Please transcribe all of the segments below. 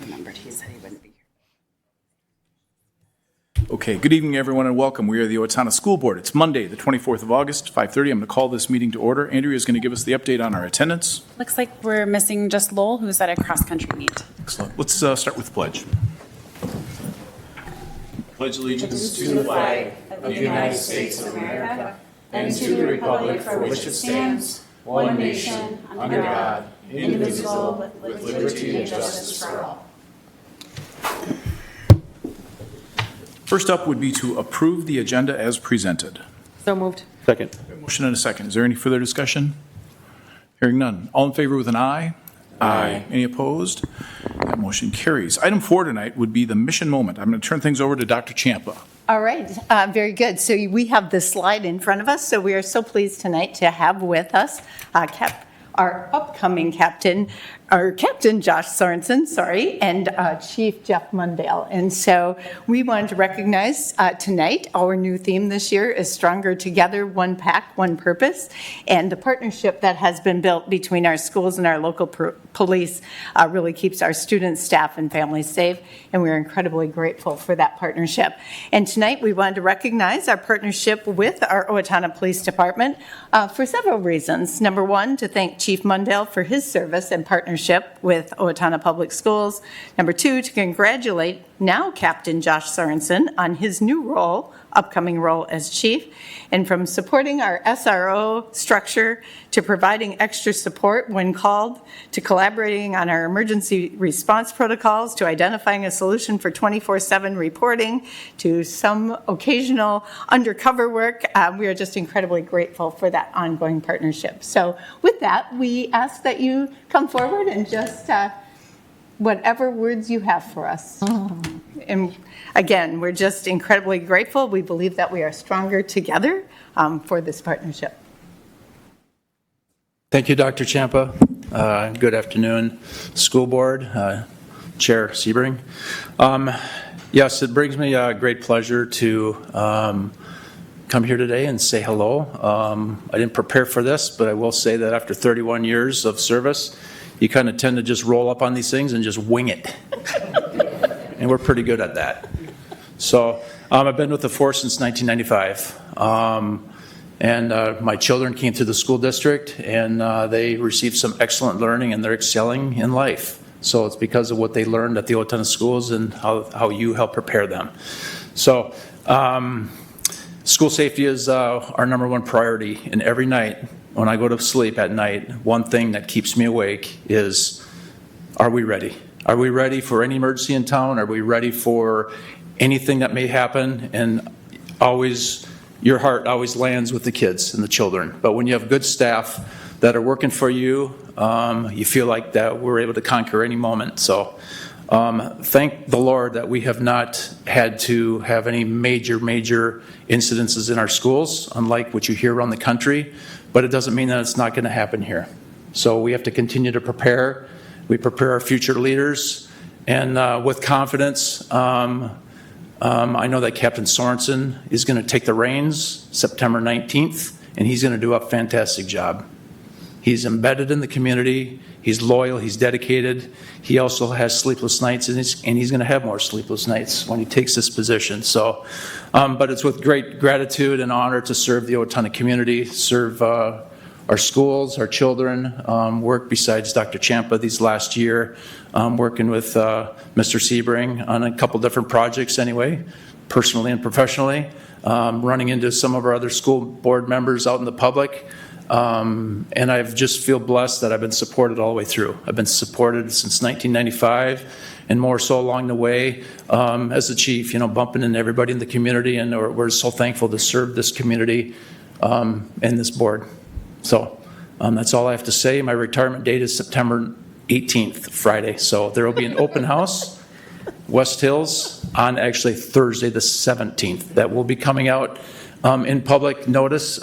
remembered he said he wouldn't be here. Okay, good evening, everyone, and welcome. We are the Owatonna School Board. It's Monday, the 24th of August, 5:30. I'm going to call this meeting to order. Andrea is going to give us the update on our attendance. Looks like we're missing just Lowell, who's at a cross-country meet. Excellent. Let's start with the pledge. Pledge allegiance to the flag of the United States of America and to the republic for which it stands, one nation, under God, indivisible, with liberty and justice for all. First up would be to approve the agenda as presented. So moved. Second. Motion and a second. Is there any further discussion? Hearing none. All in favor with an aye? Aye. Any opposed? That motion carries. Item 4 tonight would be the mission moment. I'm going to turn things over to Dr. Champa. All right, very good. So we have the slide in front of us. So we are so pleased tonight to have with us our upcoming Captain Josh Sorensen, and Chief Jeff Mundale. And so we wanted to recognize tonight our new theme this year is Stronger Together, One Pack, One Purpose. And the partnership that has been built between our schools and our local police really keeps our students, staff, and families safe. And we're incredibly grateful for that partnership. And tonight we wanted to recognize our partnership with our Owatonna Police Department for several reasons. Number one, to thank Chief Mundale for his service and partnership with Owatonna Public Schools. Number two, to congratulate now Captain Josh Sorensen on his new upcoming role as chief. And from supporting our SRO structure to providing extra support when called, to collaborating on our emergency response protocols, to identifying a solution for 24/7 reporting, to some occasional undercover work, we are just incredibly grateful for that ongoing partnership. So with that, we ask that you come forward and just whatever words you have for us. And again, we're just incredibly grateful. We believe that we are stronger together for this partnership. Thank you, Dr. Champa. Good afternoon, School Board, Chair Sebring. Yes, it brings me great pleasure to come here today and say hello. I didn't prepare for this, but I will say that after 31 years of service, you kind of tend to just roll up on these things and just wing it. And we're pretty good at that. So I've been with the force since 1995. And my children came through the school district and they received some excellent learning and they're excelling in life. So it's because of what they learned at the Owatonna schools and how you help prepare them. So school safety is our number one priority. And every night when I go to sleep at night, one thing that keeps me awake is, are we ready? Are we ready for any emergency in town? Are we ready for anything that may happen? And always, your heart always lands with the kids and the children. But when you have good staff that are working for you, you feel like that we're able to conquer any moment. So thank the Lord that we have not had to have any major incidences in our schools, unlike what you hear around the country. But it doesn't mean that it's not going to happen here. So we have to continue to prepare. We prepare our future leaders. And with confidence, I know that Captain Sorensen is going to take the reins September 19th, and he's going to do a fantastic job. He's embedded in the community. He's loyal. He's dedicated. He also has sleepless nights, and he's going to have more sleepless nights when he takes this position. So, but it's with great gratitude and honor to serve the Owatonna community, serve our schools, our children, work besides Dr. Champa these last year, working with Mr. Sebring on a couple different projects anyway, personally and professionally, running into some of our other school board members out in the public. And I just feel blessed that I've been supported all the way through. I've been supported since 1995 and more so along the way as the chief, bumping into everybody in the community, and we're so thankful to serve this community and this board. So that's all I have to say. My retirement date is September 18th, Friday. So there will be an open house, West Hills, on actually Thursday the 17th. That will be coming out in public notice.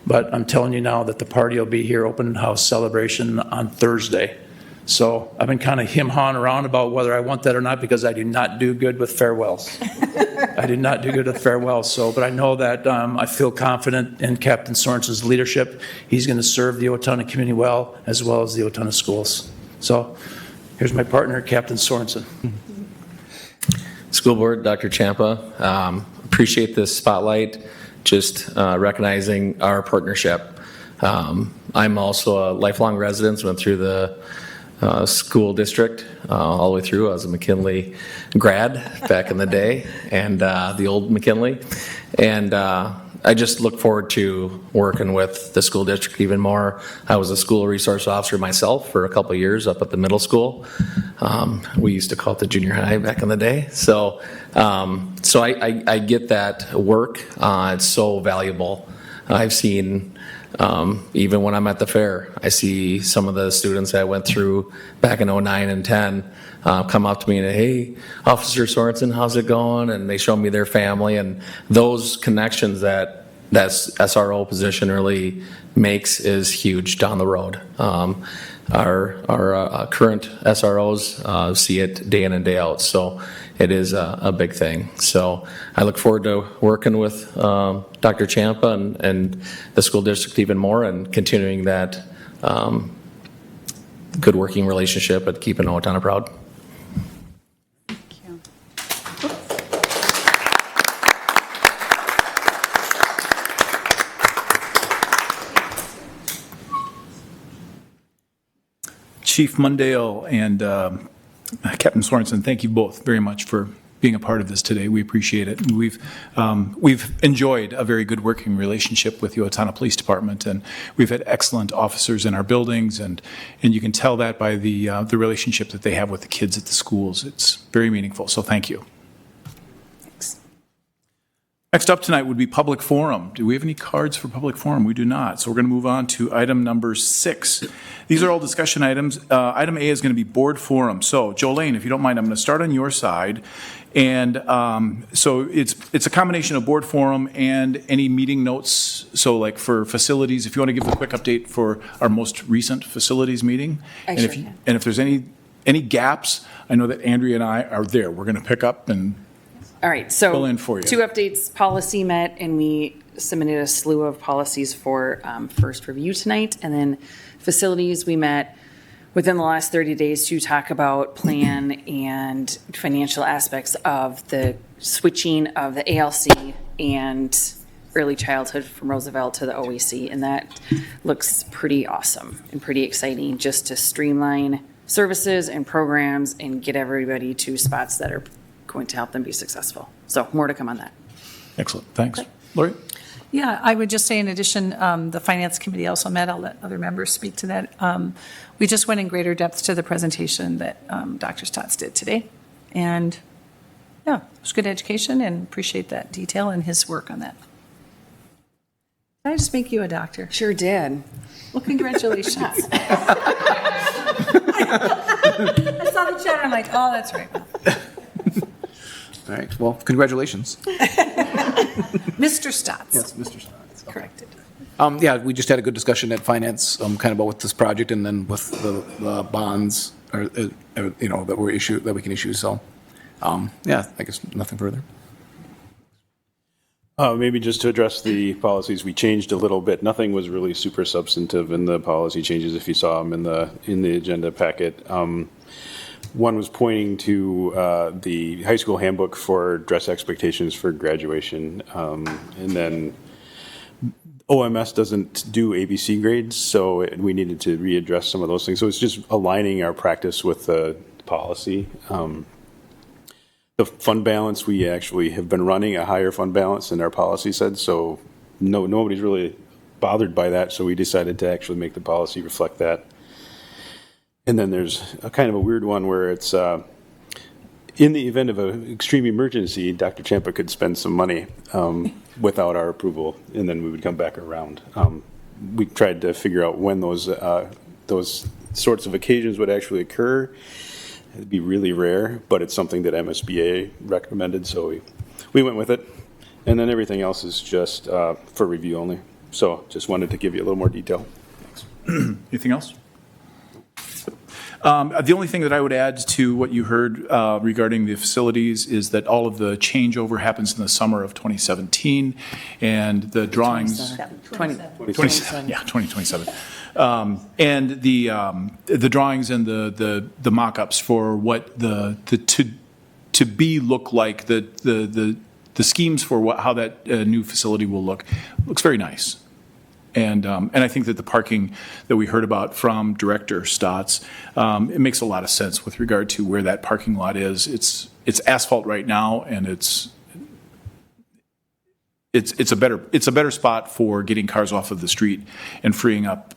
But I'm telling you now that the party will be here, open house celebration on Thursday. So I've been kind of him-hawing around about whether I want that or not, because I do not do good with farewells. I do not do good with farewells. So, but I know that I feel confident in Captain Sorensen's leadership. He's going to serve the Owatonna community well as the Owatonna schools. So Here's my partner, Captain Sorensen. School Board, Dr. Champa, appreciate this spotlight, just recognizing our partnership. I'm also a lifelong resident, went through the school district all the way through. I was a McKinley grad back in the day, and the old McKinley. And I just look forward to working with the school district even more. I was a school resource officer myself for a couple of years up at the middle school. We used to call it the junior high back in the day. So I get that work. It's so valuable. I've seen, even when I'm at the fair, I see some of the students that I went through back in 09 and 10 come up to me and, hey, Officer Sorensen, how's it going? And they show me their family, and those connections that SRO position really makes is huge down the road. Our current SROs see it day in and day out, so it is a big thing. So I look forward to working with Dr. Champa and the school district even more, and continuing that good working relationship at keeping Owatonna proud. Chief Mundale and Captain Sorensen, thank you both very much for being a part of this today. We appreciate it. And we've enjoyed a very good working relationship with the Owatonna Police Department, and we've had excellent officers in our buildings, and you can tell that by the relationship that they have with the kids at the schools. It's very meaningful, so thank you. Next up tonight would be public forum. Do we have any cards for public forum? We do not. So we're going to move on to item number 6. These are all discussion items. Item A is going to be board forum. So Jolene, if you don't mind, I'm going to start on your side. And so it's a combination of board forum and any meeting notes. So like for facilities, if you want to give a quick update for our most recent facilities meeting. And if there's any gaps, I know that Andrea and I are there. We're going to pick up and all right, so fill in for you. 2 updates. Policy met, and we submitted a slew of policies for first review tonight. And then facilities, we met within the last 30 days to talk about plan and financial aspects of the switching of the ALC and early childhood from Roosevelt to the OEC. And that looks pretty awesome and pretty exciting, just to streamline services and programs and get everybody to spots that are going to help them be successful. So more to come on that. Excellent. Thanks. Lori? Yeah, I would just say in addition, the Finance Committee also met. I'll let other members speak to that. We just went in greater depth to the presentation that Dr. Stotts did today. And yeah, it was good education, and appreciate that detail and his work on that. Did I just make you a doctor? Sure did. Well, congratulations. I saw the chat. I'm like, oh, that's right. All right, well, congratulations. Mr. Stotts. Yes, Mr. Stotts. Corrected. Yeah, we just had a good discussion at Finance, kind of about with this project and then with the bonds, or that were issued, that we can issue. So, yeah, I guess nothing further. Maybe just to address the policies, we changed a little bit. Nothing was really super substantive in the policy changes if you saw them in the agenda packet. One was pointing to the high school handbook for dress expectations for graduation, and then OMS doesn't do ABC grades, so we needed to readdress some of those things. So it's just aligning our practice with the policy. The fund balance, we actually have been running a higher fund balance than our policy said, so nobody's really bothered by that, so we decided to actually make the policy reflect that. And then there's a kind of a weird one where it's in the event of an extreme emergency, Dr. Champa could spend some money without our approval, and then we would come back around. We tried to figure out when those sorts of occasions would actually occur. It'd be really rare, but it's something that MSBA recommended, so we went with it. And then everything else is just for review only. So just wanted to give you a little more detail. Thanks. Anything else? The only thing that I would add to what you heard regarding the facilities is that all of the changeover happens in the summer of 2017, and the drawings. 2027. 2027. And the drawings and the mock-ups for what the to be look like, the schemes for how that new facility will look, looks very nice. And I think that the parking that we heard about from Director Stotts, it makes a lot of sense with regard to where that parking lot is. It's asphalt right now, and it's a better spot for getting cars off of the street and freeing up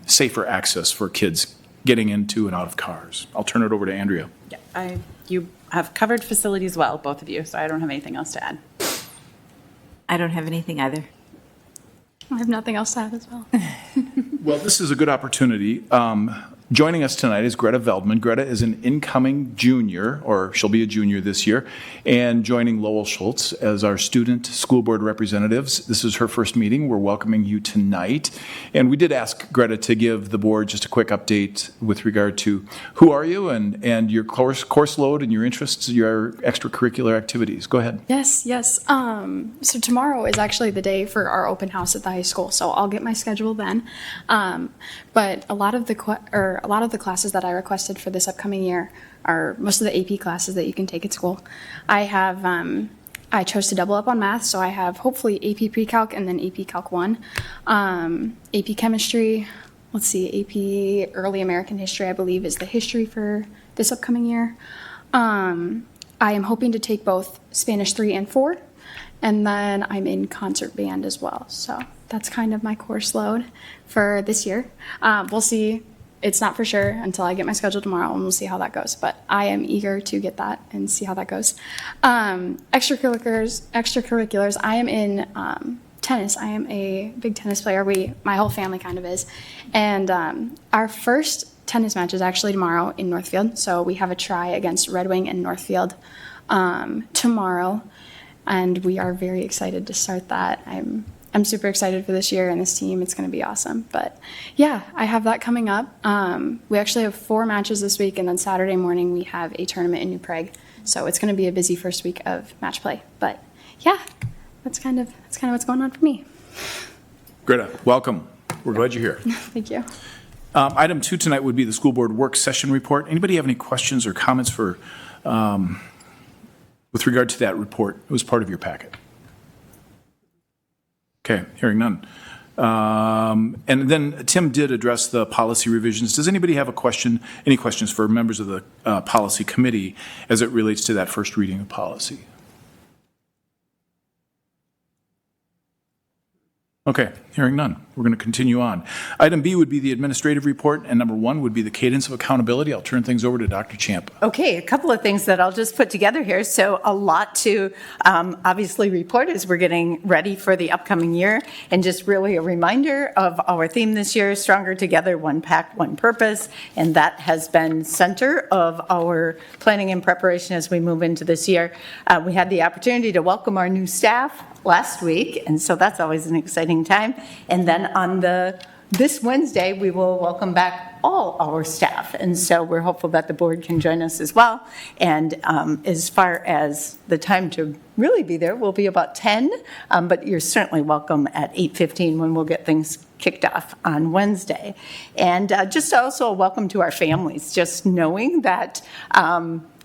safer access for kids getting into and out of cars. I'll turn it over to Andrea. Yeah, you have covered facilities well, both of you, so I don't have anything else to add. I don't have anything either. I have nothing else to add as well. Well, this is a good opportunity. Joining us tonight is Greta Veldman. Greta is an incoming junior, or she'll be a junior this year, and joining Lowell Schultz as our student school board representatives. This is her first meeting. We're welcoming you tonight. And we did ask Greta to give the board just a quick update with regard to who are you and your course load and your interests, your extracurricular activities. Go ahead. Yes. So tomorrow is actually the day for our open house at the high school, so I'll get my schedule then. But a lot of the classes that I requested for this upcoming year are most of the AP classes that you can take at school. I chose to double up on math, so I have hopefully AP Pre-Calc and then AP Calc 1. AP Chemistry, AP Early American History, I believe, is the history for this upcoming year. I am hoping to take both Spanish 3 and 4, and then I'm in concert band as well. So that's kind of my course load for this year. We'll see. It's not for sure until I get my schedule tomorrow, and we'll see how that goes. But I am eager to get that and see how that goes. Extracurriculars. I am in tennis. I am a big tennis player. My whole family kind of is. And our first tennis match is actually tomorrow in Northfield. So we have a try against Red Wing in Northfield tomorrow, and we are very excited to start that. I'm super excited for this year and this team. It's going to be awesome. But yeah, I have that coming up. We actually have 4 matches this week, and then Saturday morning we have a tournament in New Prague. So it's going to be a busy first week of match play. But yeah, that's kind of what's going on for me. Greta, welcome. We're glad you're here. Thank you. Item 2 tonight would be the school board work session report. Anybody have any questions or comments for with regard to that report? It was part of your packet. Okay, hearing none. And then Tim did address the policy revisions. Does anybody have any questions for members of the policy committee as it relates to that first reading of policy? Okay, hearing none. We're going to continue on. Item B would be the administrative report, and number 1 would be the cadence of accountability. I'll turn things over to Dr. Champ. Okay, a couple of things that I'll just put together here. So a lot to obviously report as we're getting ready for the upcoming year, and just really a reminder of our theme this year, Stronger Together, One Pact, One Purpose, and that has been center of our planning and preparation as we move into this year. We had the opportunity to welcome our new staff last week, and so that's always an exciting time. And then on this Wednesday, we will welcome back all our staff, and so we're hopeful that the board can join us as well. And as far as the time to really be there, will be about 10, but you're certainly welcome at 8:15 when we'll get things kicked off on Wednesday. And just also a welcome to our families, just knowing that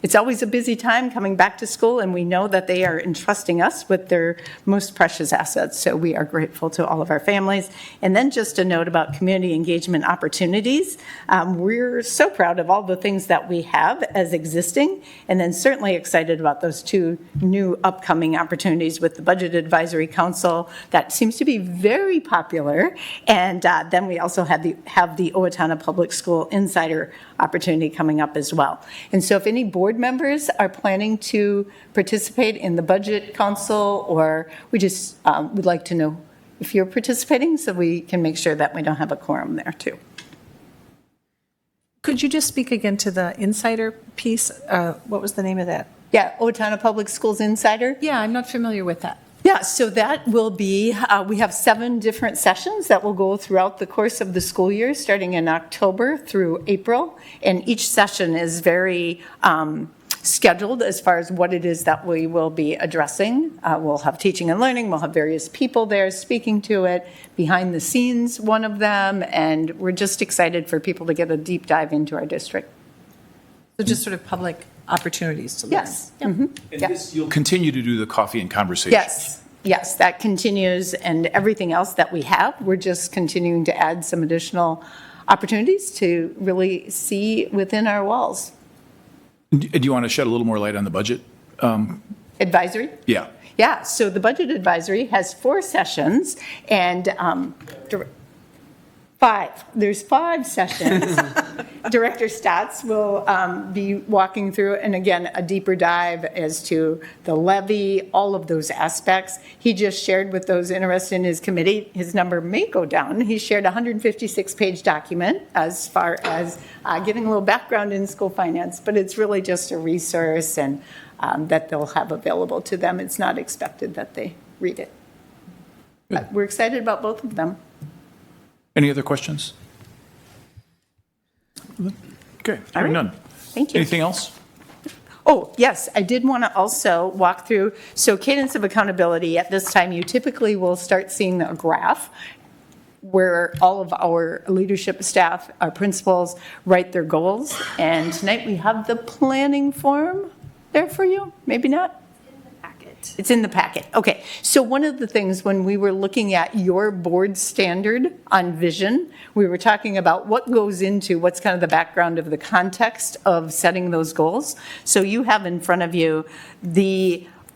it's always a busy time coming back to school, and we know that they are entrusting us with their most precious assets. So we are grateful to all of our families. And then just a note about community engagement opportunities. We're so proud of all the things that we have as existing, and then certainly excited about those 2 new upcoming opportunities with the Budget Advisory Council. That seems to be very popular. And then we also have the Owatonna Public School Insider opportunity coming up as well. And so if any board members are planning to participate in the Budget Council, or we just would like to know if you're participating so we can make sure that we don't have a quorum there too. Could you just speak again to the insider piece? What was the name of that? Yeah, Owatonna Public Schools Insider. Yeah, I'm not familiar with that. Yeah, so that will be, we have 7 different sessions that will go throughout the course of the school year, starting in October through April. And each session is very scheduled as far as what it is that we will be addressing. We'll have teaching and learning, we'll have various people there speaking to it, behind the scenes, one of them, and we're just excited for people to get a deep dive into our district. So just sort of public opportunities to learn. Yes. And this, you'll continue to do the coffee and conversation. Yes, yes, that continues, and everything else that we have, we're just continuing to add some additional opportunities to really see within our walls. Do you want to shed a little more light on the budget? Advisory? Yeah. Yeah, so the Budget Advisory has 4 sessions, and there's 5 sessions. Director Stotts will be walking through, and again, a deeper dive as to the levy, all of those aspects. He just shared with those interested in his committee, his number may go down. He shared a 156-page document as far as giving a little background in school finance, but it's really just a resource and that they'll have available to them. It's not expected that they read it. But we're excited about both of them. Any other questions? Okay, hearing none. Thank you. Anything else? Oh, yes, I did want to also walk through, so cadence of accountability, at this time, you typically will start seeing a graph where all of our leadership staff, our principals, write their goals. And tonight we have the planning form there for you, maybe not? It's in the packet. Okay. So one of the things when we were looking at your board standard on vision, we were talking about what goes into what's kind of the background of the context of setting those goals. So you have in front of you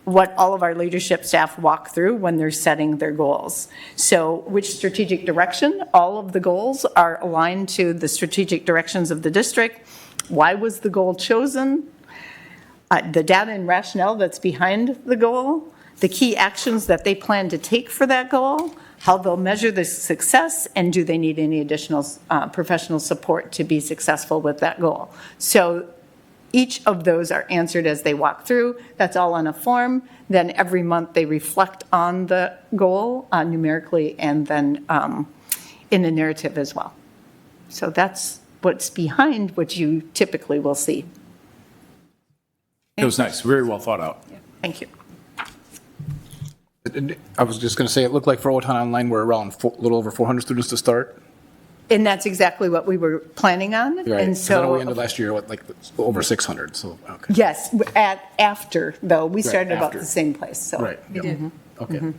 what all of our leadership staff walk through when they're setting their goals. So which strategic direction, all of the goals are aligned to the strategic directions of the district. Why was the goal chosen? The data and rationale that's behind the goal, the key actions that they plan to take for that goal, how they'll measure the success, and do they need any additional professional support to be successful with that goal. So each of those are answered as they walk through. That's all on a form. Then every month they reflect on the goal numerically and then in a narrative as well. So that's what's behind what you typically will see. It was nice, very well thought out. Thank you. I was just going to say, it looked like for Owatonna Online, we're around a little over 400 students to start. And that's exactly what we were planning on. Right. And 'Cause I know so, we ended last year with like over 600, so, okay. yes, after, though, we started about after. the same place, so. Right. We did. Okay.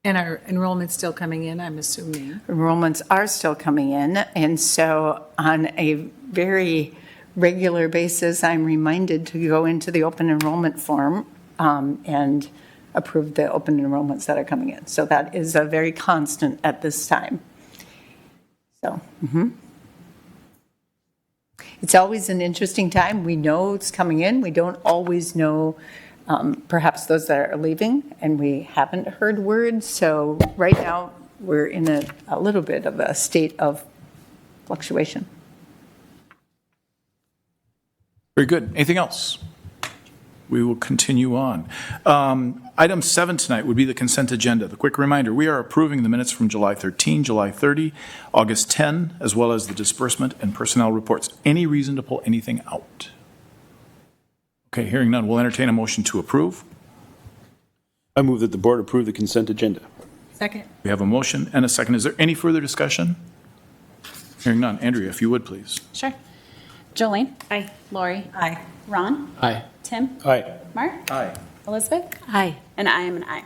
And our enrollment's still coming in, I'm assuming. Enrollments are still coming in, and so on a very regular basis, I'm reminded to go into the open enrollment form and approve the open enrollments that are coming in. So that is a very constant at this time. So, it's always an interesting time. We know it's coming in. We don't always know perhaps those that are leaving, and we haven't heard word. So right now, we're in a little bit of a state of fluctuation. Very good. Anything else? We will continue on. Item 7 tonight would be the consent agenda. The quick reminder, we are approving the minutes from July 13, July 30, August 10, as well as the disbursement and personnel reports. Any reason to pull anything out? Okay, hearing none, we'll entertain a motion to approve. I move that the board approve the consent agenda. Second. We have a motion and a second. Is there any further discussion? Hearing none. Andrea, if you would, please. Sure. Jolene? Aye. Lori? Aye. Ron? Aye. Tim? Aye. Mark? Aye. Elizabeth? Aye. And I am an aye.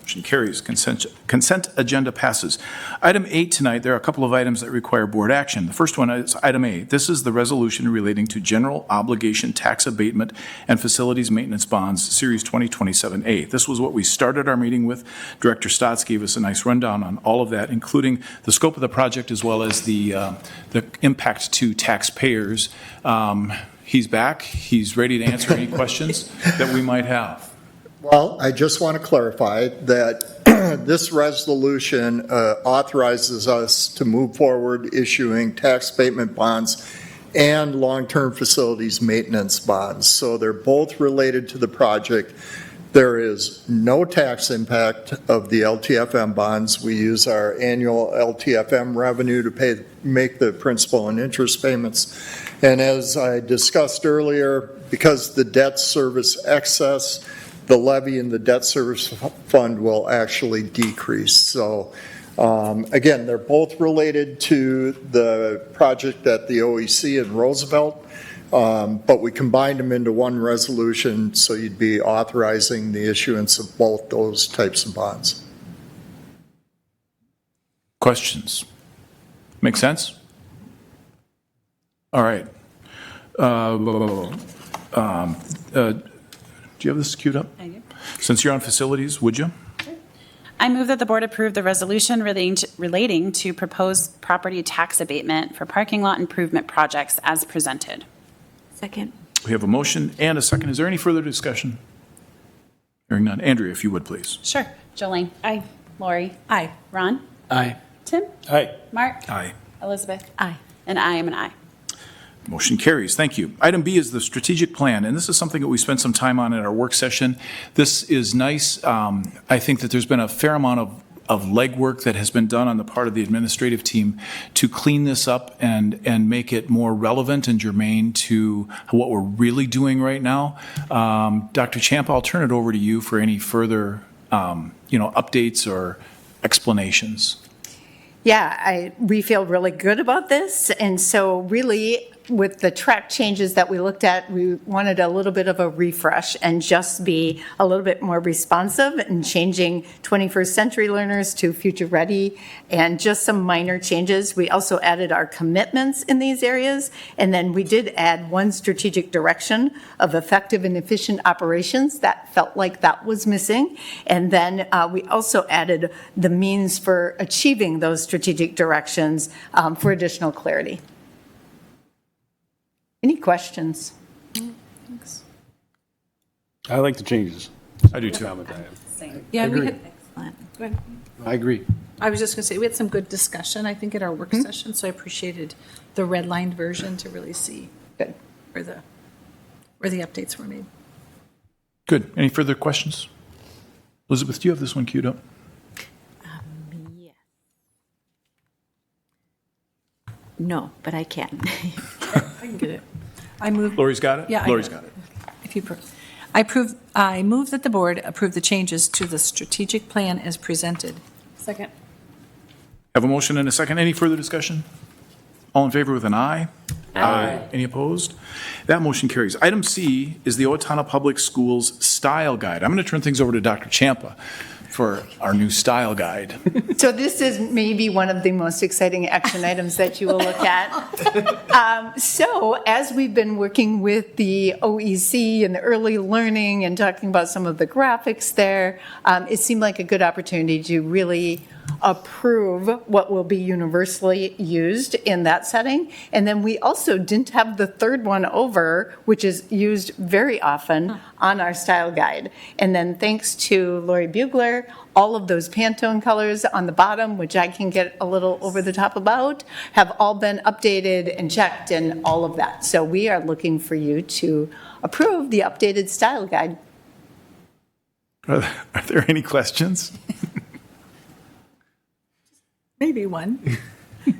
Motion carries. Consent agenda passes. Item 8 tonight, there are a couple of items that require board action. The first one is item A. This is the resolution relating to general obligation tax abatement and facilities maintenance bonds, Series 2027A. This was what we started our meeting with. Director Stotts gave us a nice rundown on all of that, including the scope of the project as well as the impact to taxpayers. He's back. He's ready to answer any questions that we might have. Well, I just want to clarify that this resolution authorizes us to move forward issuing tax abatement bonds and long-term facilities maintenance bonds. So they're both related to the project. There is no tax impact of the LTFM bonds. We use our annual LTFM revenue to make the principal and interest payments. And as I discussed earlier, because the debt service excess, the levy in the debt service fund will actually decrease. So again, they're both related to the project at the OEC in Roosevelt. But we combined them into one resolution, so you'd be authorizing the issuance of both those types of bonds. Questions? Make sense? All right. Do you have this queued up? I do. Since you're on facilities, would you? I move that the board approve the resolution relating to proposed property tax abatement for parking lot improvement projects as presented. Second. We have a motion and a second. Is there any further discussion? Hearing none. Andrea, if you would, please. Sure. Jolene? Aye. Lori? Aye. Ron? Aye. Tim? Aye. Mark? Aye. Elizabeth? Aye. And I am an aye. Motion carries. Thank you. Item B is the strategic plan, and this is something that we spent some time on at our work session. This is nice. I think that there's been a fair amount of legwork that has been done on the part of the administrative team to clean this up and make it more relevant and germane to what we're really doing right now. Dr. Champa, I'll turn it over to you for any further updates or explanations. Yeah, we feel really good about this. And so really, with the track changes that we looked at, we wanted a little bit of a refresh and just be a little bit more responsive and changing 21st century learners to future ready and just some minor changes. We also added our commitments in these areas. And then we did add one strategic direction of effective and efficient operations. That felt like that was missing. And then we also added the means for achieving those strategic directions for additional clarity. Any questions? I like the changes. I do too. Yeah, we agree. had, go ahead. I agree. I was just going to say, we had some good discussion, I think, at our work session, so I appreciated the redlined version to really see Good. where the updates were made. Good. Any further questions? Elizabeth, do you have this one queued up? Yeah. No, but I can. I can get it. I move. Lori's got it? Yeah, I Lori's got got it. If you, I move that the board approve the changes to the strategic plan as presented. Second. Have a motion and a second. Any further discussion? All in favor with an aye? Aye. Any opposed? That motion carries. Item C is the Owatonna Public Schools Style Guide. I'm going to turn things over to Dr. Champa for our new style guide. So this is maybe one of the most exciting action items that you will look at. So as we've been working with the OEC and the early learning and talking about some of the graphics there, it seemed like a good opportunity to really approve what will be universally used in that setting. And then we also didn't have the third one over, which is used very often on our style guide. And then thanks to Lori Bugler, all of those Pantone colors on the bottom, which I can get a little over the top about, have all been updated and checked and all of that. So we are looking for you to approve the updated style guide. Are there any questions? Maybe one.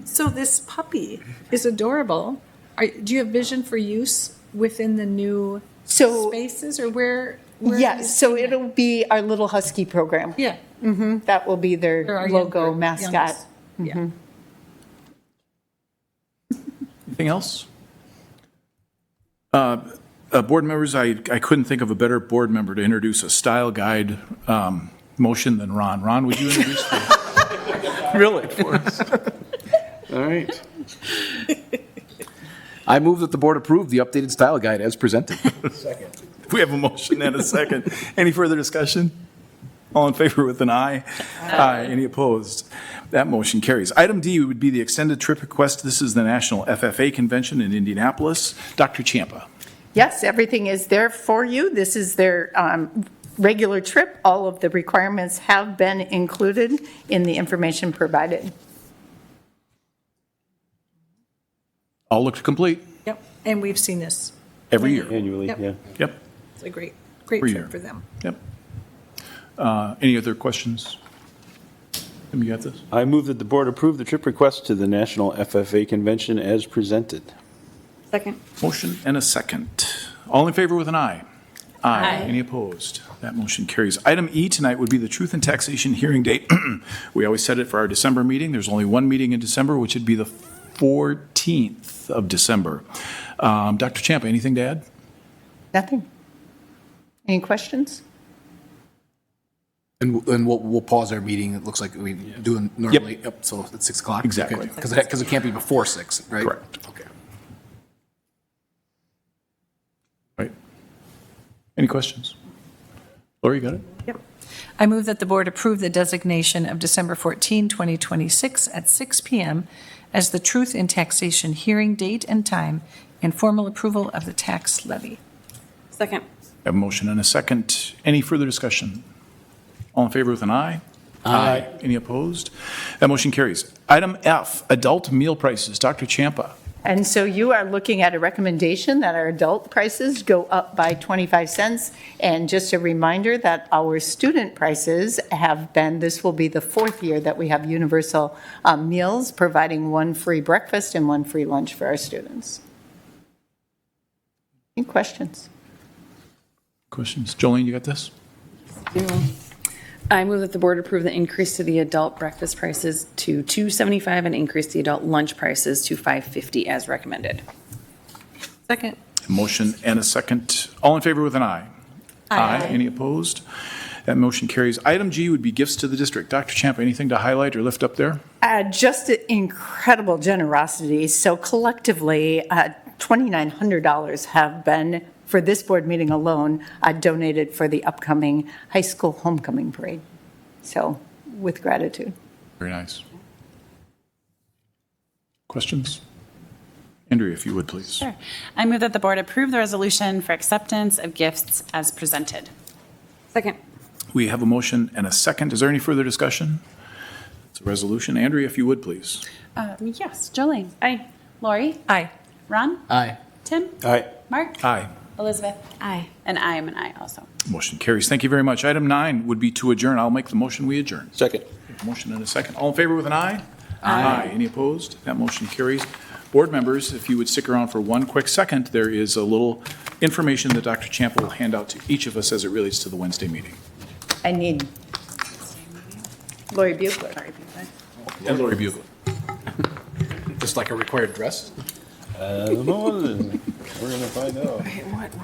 So this puppy is adorable. Do you have vision for use within the new spaces, or where Yes, so it'll be our little husky program. Yeah. That will be their Or our logo younger- mascot. youngest. Yeah. Anything else? Board members, I couldn't think of a better board member to introduce a style guide motion than Ron. Ron, would you introduce Really? For us. All right. I move that the board approve the updated style guide as presented. We have a motion and a second. Any further discussion? All in favor with an aye? Aye. Any opposed? That motion carries. Item D would be the extended trip request. This is the National FFA Convention in Indianapolis. Dr. Champa. Yes, everything is there for you. This is their regular trip. All of the requirements have been included in the information provided. All looked complete Yep. And we've seen this. every year. Annually, Yep. yeah. Yep. It's a great Every year. trip for them. Yep. Any other questions? Tim, you got this? I move that the board approve the trip request to the National FFA Convention as presented. Second. Motion and a second. All in favor with an aye? Aye. Any opposed? That motion carries. Item E tonight would be the Truth and Taxation hearing date. We always set it for our December meeting. There's only one meeting in December, which would be the 14th of December. Dr. Champa, anything to add? Nothing. Any questions? And we'll pause our meeting. It looks like we do normally. Yep. So it's 6 o'clock. Exactly. Because it can't be before 6, right? Correct. Okay. Right. Any questions? Lori, you got it? Yep. I move that the board approve the designation of December 14, 2026 at 6 p.m. as the Truth in Taxation hearing date and time and formal approval of the tax levy. Second. I have a motion and a second. Any further discussion? All in favor with an aye? Aye. Any opposed? That motion carries. Item F, adult meal prices. Dr. Champa. And so you are looking at a recommendation that our adult prices go up by 25 cents. And just a reminder that our student prices have been, this will be the 4th year that we have universal meals, providing one free breakfast and one free lunch for our students. Any questions? Questions? Jolene, you got this? I move that the board approve the increase to the adult breakfast prices to $2.75 and increase the adult lunch prices to $5.50 as recommended. Second. A motion and a second. All in favor with an aye? Aye. Any opposed? That motion carries. Item G would be gifts to the district. Dr. Champa, anything to highlight or lift up there? Just incredible generosity. So collectively, $2,900 have been, for this board meeting alone, donated for the upcoming high school homecoming parade. So with gratitude. Very nice. Questions? Andrea, if you would, please. Sure. I move that the board approve the resolution for acceptance of gifts as presented. Second. We have a motion and a second. Is there any further discussion? It's a resolution. Andrea, if you would, please. Yes. Jolene? Aye. Lori? Aye. Ron? Aye. Tim? Aye. Mark? Aye. Elizabeth? Aye. And I am an aye also. Motion carries. Thank you very much. Item 9 would be to adjourn. I'll make the motion. We adjourn. Second. Motion and a second. All in favor with an aye? Aye. Any opposed? That motion carries. Board members, if you would stick around for one quick second, there is a little information that Dr. Champa will hand out to each of us as it relates to the Wednesday meeting. I need Lori Bugler. And Lori Bugler. Just like a required dress? I don't know. We're going to find out.